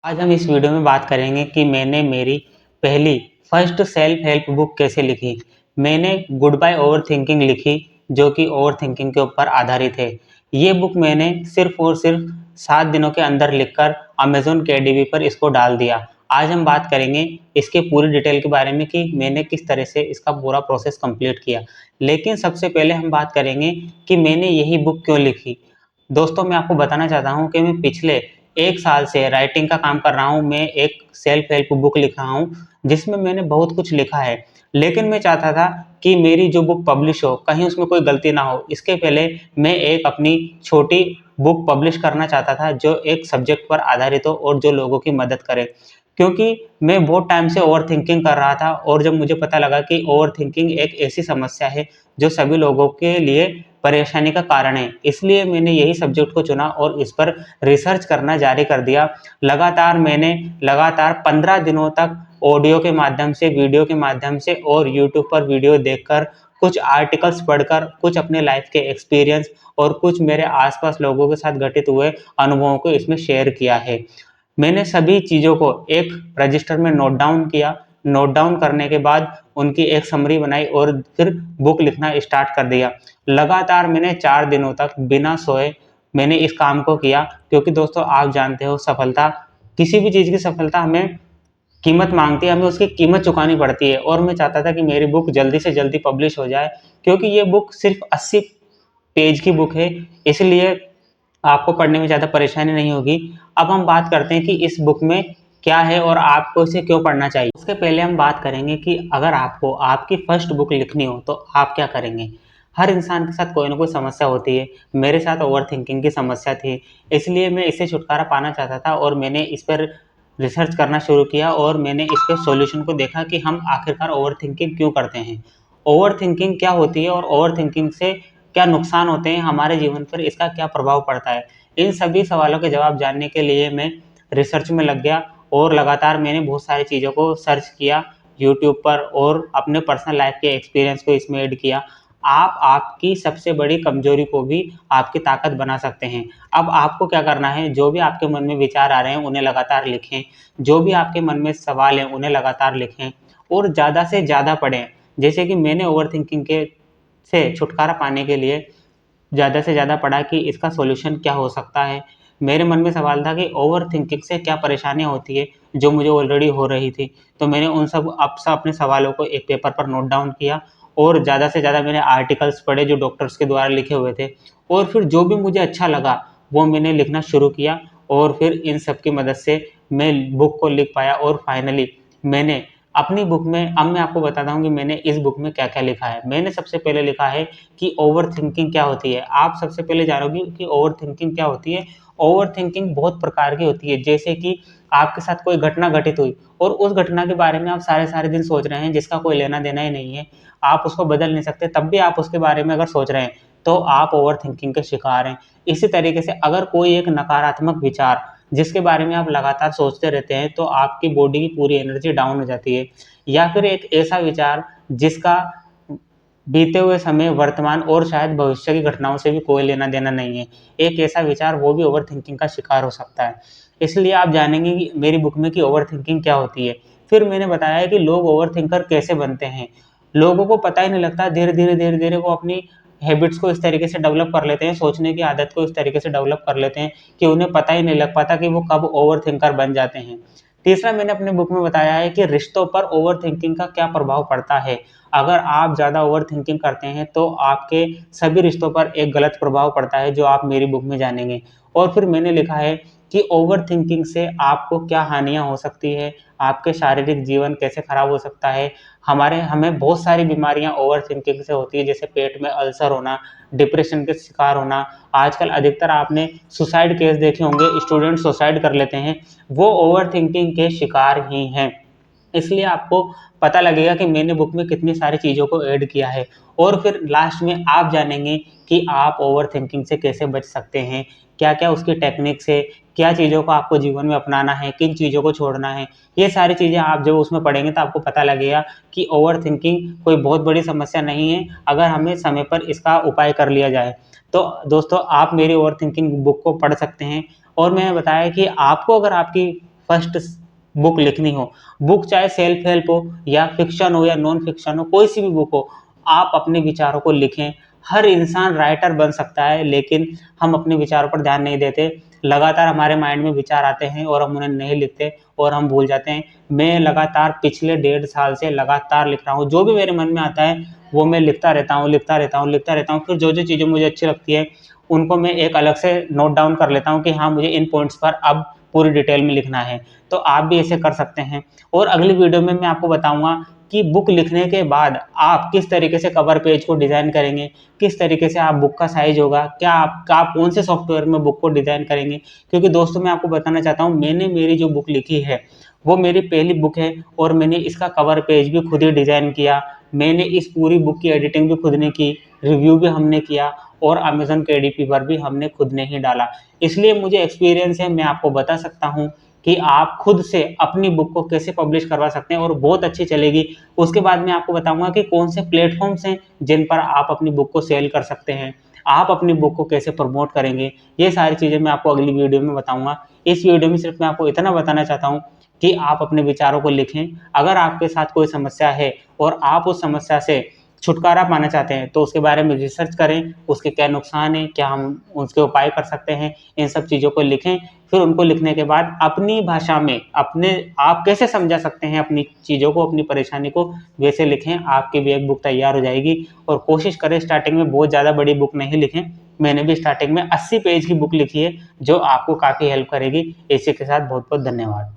आज हम इस वीडियो में बात करेंगे कि मैंने मेरी पहली फर्स्ट सेल्फ हेल्प बुक कैसे लिखी। मैंने गुड बाय ओवर थिंकिंग लिखी, जो कि ओवर थिंकिंग के ऊपर आधारित है। ये बुक मैंने सिर्फ और सिर्फ 7 दिनों के अंदर लिखकर अमेज़न KDP पर इसको डाल दिया। आज हम बात करेंगे इसके पूरी डिटेल के बारे में कि मैंने किस तरह से इसका पूरा प्रोसेस कंप्लीट किया। लेकिन सबसे पहले हम बात करेंगे कि मैंने यही बुक क्यों लिखी। दोस्तों, मैं आपको बताना चाहता हूँ कि मैं पिछले 1 साल से राइटिंग का काम कर रहा हूँ। मैं एक सेल्फ हेल्प बुक लिख रहा हूँ, जिसमें मैंने बहुत कुछ लिखा है। लेकिन मैं चाहता था कि मेरी जो बुक पब्लिश हो, कहीं उसमें कोई गलती ना हो। इसके पहले मैं एक अपनी छोटी बुक पब्लिश करना चाहता था, जो एक सब्जेक्ट पर आधारित हो और जो लोगों की मदद करे। क्योंकि मैं बहुत टाइम से ओवरथिंकिंग कर रहा था, और जब मुझे पता लगा कि ओवरथिंकिंग एक ऐसी समस्या है जो सभी लोगों के लिए परेशानी का कारण है, इसलिए मैंने यही सब्जेक्ट को चुना और इस पर रिसर्च करना जारी कर दिया। मैंने लगातार 15 दिनों तक ऑडियो के माध्यम से, वीडियो के माध्यम से और यूट्यूब पर वीडियो देखकर, कुछ आर्टिकल्स पढ़कर, कुछ अपने लाइफ के एक्सपीरियंस और कुछ मेरे आसपास लोगों के साथ घटित हुए अनुभवों को इसमें शेयर किया है। मैंने सभी चीज़ों को एक रजिस्टर में नोट डाउन किया। नोट डाउन करने के बाद उनकी एक समरी बनाई और फिर बुक लिखना स्टार्ट कर दिया। लगातार मैंने 4 दिनों तक बिना सोए मैंने इस काम को किया, क्योंकि दोस्तों, आप जानते हो, सफलता, किसी भी चीज़ की सफलता हमें कीमत माँगती है, हमें उसकी कीमत चुकानी पड़ती है। और मैं चाहता था कि मेरी बुक जल्दी से जल्दी पब्लिश हो जाए, क्योंकि ये बुक सिर्फ़ 80 पेज की बुक है, इसलिए आपको पढ़ने में ज़्यादा परेशानी नहीं होगी। अब हम बात करते हैं कि इस बुक में क्या है और आपको इसे क्यों पढ़ना चाहिए। उसके पहले हम बात करेंगे कि अगर आपको आपकी फर्स्ट बुक लिखनी हो तो आप क्या करेंगे। हर इंसान के साथ कोई ना कोई समस्या होती है। मेरे साथ ओवरथिंकिंग की समस्या थी, इसलिए मैं इससे छुटकारा पाना चाहता था और मैंने इस पर रिसर्च करना शुरू किया और मैंने इसके सॉल्यूशन को देखा कि हम आखिरकार ओवरथिंकिंग क्यों करते हैं, ओवरथिंकिंग क्या होती है और ओवरथिंकिंग से क्या नुकसान होते हैं हमारे जीवन पर, इसका क्या प्रभाव पड़ता है। इन सभी सवालों के जवाब जानने के लिए मैं रिसर्च में लग गया और लगातार मैंने बहुत सारी चीज़ों को सर्च किया यूट्यूब पर और अपने पर्सनल लाइफ के एक्सपीरियंस को इसमें ऐड किया। आप आपकी सबसे बड़ी कमजोरी को भी आपकी ताकत बना सकते हैं। अब आपको क्या करना है, जो भी आपके मन में विचार आ रहे हैं उन्हें लगातार लिखें, जो भी आपके मन में सवाल हैं उन्हें लगातार लिखें और ज़्यादा से ज़्यादा पढ़ें। जैसे कि मैंने ओवरथिंकिंग के से छुटकारा पाने के लिए ज़्यादा से ज़्यादा पढ़ा कि इसका सॉल्यूशन क्या हो सकता है। मेरे मन में सवाल था कि ओवरथिंकिंग से क्या परेशानियाँ होती है, जो मुझे ऑलरेडी हो रही थी। तो मैंने उन सब अपने सवालों को एक पेपर पर नोट डाउन किया और ज़्यादा से ज़्यादा मैंने आर्टिकल्स पढ़े जो डॉक्टर्स के द्वारा लिखे हुए थे, और फिर जो भी मुझे अच्छा लगा वो मैंने लिखना शुरू किया और फिर इन सब की मदद से मैं बुक को लिख पाया और फाइनली मैंने अपनी बुक में, अब मैं आपको बताता हूँ कि मैंने इस बुक में क्या-क्या लिखा है। मैंने सबसे पहले लिखा है कि ओवरथिंकिंग क्या होती है। आप सबसे पहले जानोगे कि ओवरथिंकिंग क्या होती है। ओवरथिंकिंग बहुत प्रकार की होती है, जैसे कि आपके साथ कोई घटना घटित हुई और उस घटना के बारे में आप सारे-सारे दिन सोच रहे हैं, जिसका कोई लेना-देना ही नहीं है। आप उसको बदल नहीं सकते, तब भी आप उसके बारे में अगर सोच रहे हैं, तो आप ओवरथिंकिंग के शिकार हैं। इसी तरीके से अगर कोई एक नकारात्मक विचार, जिसके बारे में आप लगातार सोचते रहते हैं, तो आपकी बॉडी की पूरी एनर्जी डाउन हो जाती है। या फिर एक ऐसा विचार जिसका बीते हुए समय, वर्तमान और शायद भविष्य की घटनाओं से भी कोई लेना-देना नहीं है। एक ऐसा विचार, वो भी ओवरथिंकिंग का शिकार हो सकता है। इसलिए आप जानेंगे कि मेरी बुक में कि ओवरथिंकिंग क्या होती है। फिर मैंने बताया है कि लोग ओवरथिंकर कैसे बनते हैं। लोगों को पता ही नहीं लगता, धीरे-धीरे वो अपनी हैबिट्स को इस तरीके से डेवलप कर लेते हैं, सोचने की आदत को इस तरीके से डेवलप कर लेते हैं कि उन्हें पता ही नहीं लग पाता कि वो कब ओवरथिंकर बन जाते हैं। तीसरा, मैंने अपनी बुक में बताया है कि रिश्तों पर ओवरथिंकिंग का क्या प्रभाव पड़ता है। अगर आप ज़्यादा ओवरथिंकिंग करते हैं तो आपके सभी रिश्तों पर एक गलत प्रभाव पड़ता है, जो आप मेरी बुक में जानेंगे। और फिर मैंने लिखा है कि ओवरथिंकिंग से आपको क्या हानियाँ हो सकती है, आपके शारीरिक जीवन कैसे खराब हो सकता है। हमें बहुत सारी बीमारियाँ ओवरथिंकिंग से होती है, जैसे पेट में अल्सर होना, डिप्रेशन के शिकार होना। आजकल अधिकतर आपने सुसाइड केस देखे होंगे, स्टूडेंट सुसाइड कर लेते हैं, वो ओवरथिंकिंग के शिकार ही हैं। इसलिए आपको पता लगेगा कि मैंने बुक में कितनी सारी चीज़ों को ऐड किया है। और फिर लास्ट में आप जानेंगे कि आप ओवरथिंकिंग से कैसे बच सकते हैं, क्या-क्या उसकी टेक्निक्स है, क्या चीज़ों को आपको जीवन में अपनाना है, किन चीज़ों को छोड़ना है। ये सारी चीज़ें आप जब उसमें पढ़ेंगे तो आपको पता लगेगा कि ओवरथिंकिंग कोई बहुत बड़ी समस्या नहीं है, अगर हमें समय पर इसका उपाय कर लिया जाए। तो दोस्तों, आप मेरी ओवरथिंकिंग बुक को पढ़ सकते हैं। और मैंने बताया कि आपको अगर आपकी फर्स्ट बुक लिखनी हो, बुक चाहे सेल्फ हेल्प हो या फिक्शन हो या नॉन फिक्शन हो, कोई सी भी बुक हो, आप अपने विचारों को लिखें। हर इंसान राइटर बन सकता है, लेकिन हम अपने विचारों पर ध्यान नहीं देते। लगातार हमारे माइंड में विचार आते हैं और हम उन्हें नहीं लिखते और हम भूल जाते हैं। मैं लगातार पिछले 1.5 साल से लगातार लिख रहा हूँ। जो भी मेरे मन में आता है वो मैं लिखता रहता हूँ, लिखता रहता हूँ, लिखता रहता हूँ। फिर जो जो चीज़ें मुझे अच्छी लगती है उनको मैं एक अलग से नोट डाउन कर लेता हूँ कि हाँ, मुझे इन पॉइंट्स पर अब पूरी डिटेल में लिखना है। तो आप भी ऐसे कर सकते हैं। और अगली वीडियो में मैं आपको बताऊंगा कि बुक लिखने के बाद आप किस तरीके से कवर पेज को डिज़ाइन करेंगे, किस तरीके से आप बुक का साइज होगा, क्या आप कौन से सॉफ्टवेयर में बुक को डिज़ाइन करेंगे। क्योंकि दोस्तों, मैं आपको बताना चाहता हूँ, मैंने मेरी जो बुक लिखी है वो मेरी पहली बुक है और मैंने इसका कवर पेज भी खुद ही डिज़ाइन किया। मैंने इस पूरी बुक की एडिटिंग भी खुद ने की, रिव्यू भी हमने किया और अमेज़न KDP पर भी हमने खुद ने ही डाला। इसलिए मुझे एक्सपीरियंस है, मैं आपको बता सकता हूँ कि आप खुद से अपनी बुक को कैसे पब्लिश करवा सकते हैं और बहुत अच्छी चलेगी। उसके बाद मैं आपको बताऊंगा कि कौन से प्लेटफॉर्म्स हैं जिन पर आप अपनी बुक को सेल कर सकते हैं, आप अपनी बुक को कैसे प्रमोट करेंगे। ये सारी चीज़ें मैं आपको अगली वीडियो में बताऊंगा। इस वीडियो में सिर्फ मैं आपको इतना बताना चाहता हूँ कि आप अपने विचारों को लिखें। अगर आपके साथ कोई समस्या है और आप उस समस्या से छुटकारा पाना चाहते हैं तो उसके बारे में रिसर्च करें, उसके क्या नुकसान हैं, क्या हम उसके उपाय कर सकते हैं, इन सब चीज़ों को लिखें। फिर उनको लिखने के बाद अपनी भाषा में अपने आप कैसे समझा सकते हैं अपनी चीज़ों को, अपनी परेशानी को, वैसे लिखें। आपकी भी एक बुक तैयार हो जाएगी। और कोशिश करें स्टार्टिंग में बहुत ज़्यादा बड़ी बुक नहीं लिखें। मैंने भी स्टार्टिंग में 80 पेज की बुक लिखी है जो आपको काफ़ी हेल्प करेगी। इसी के साथ बहुत बहुत धन्यवाद।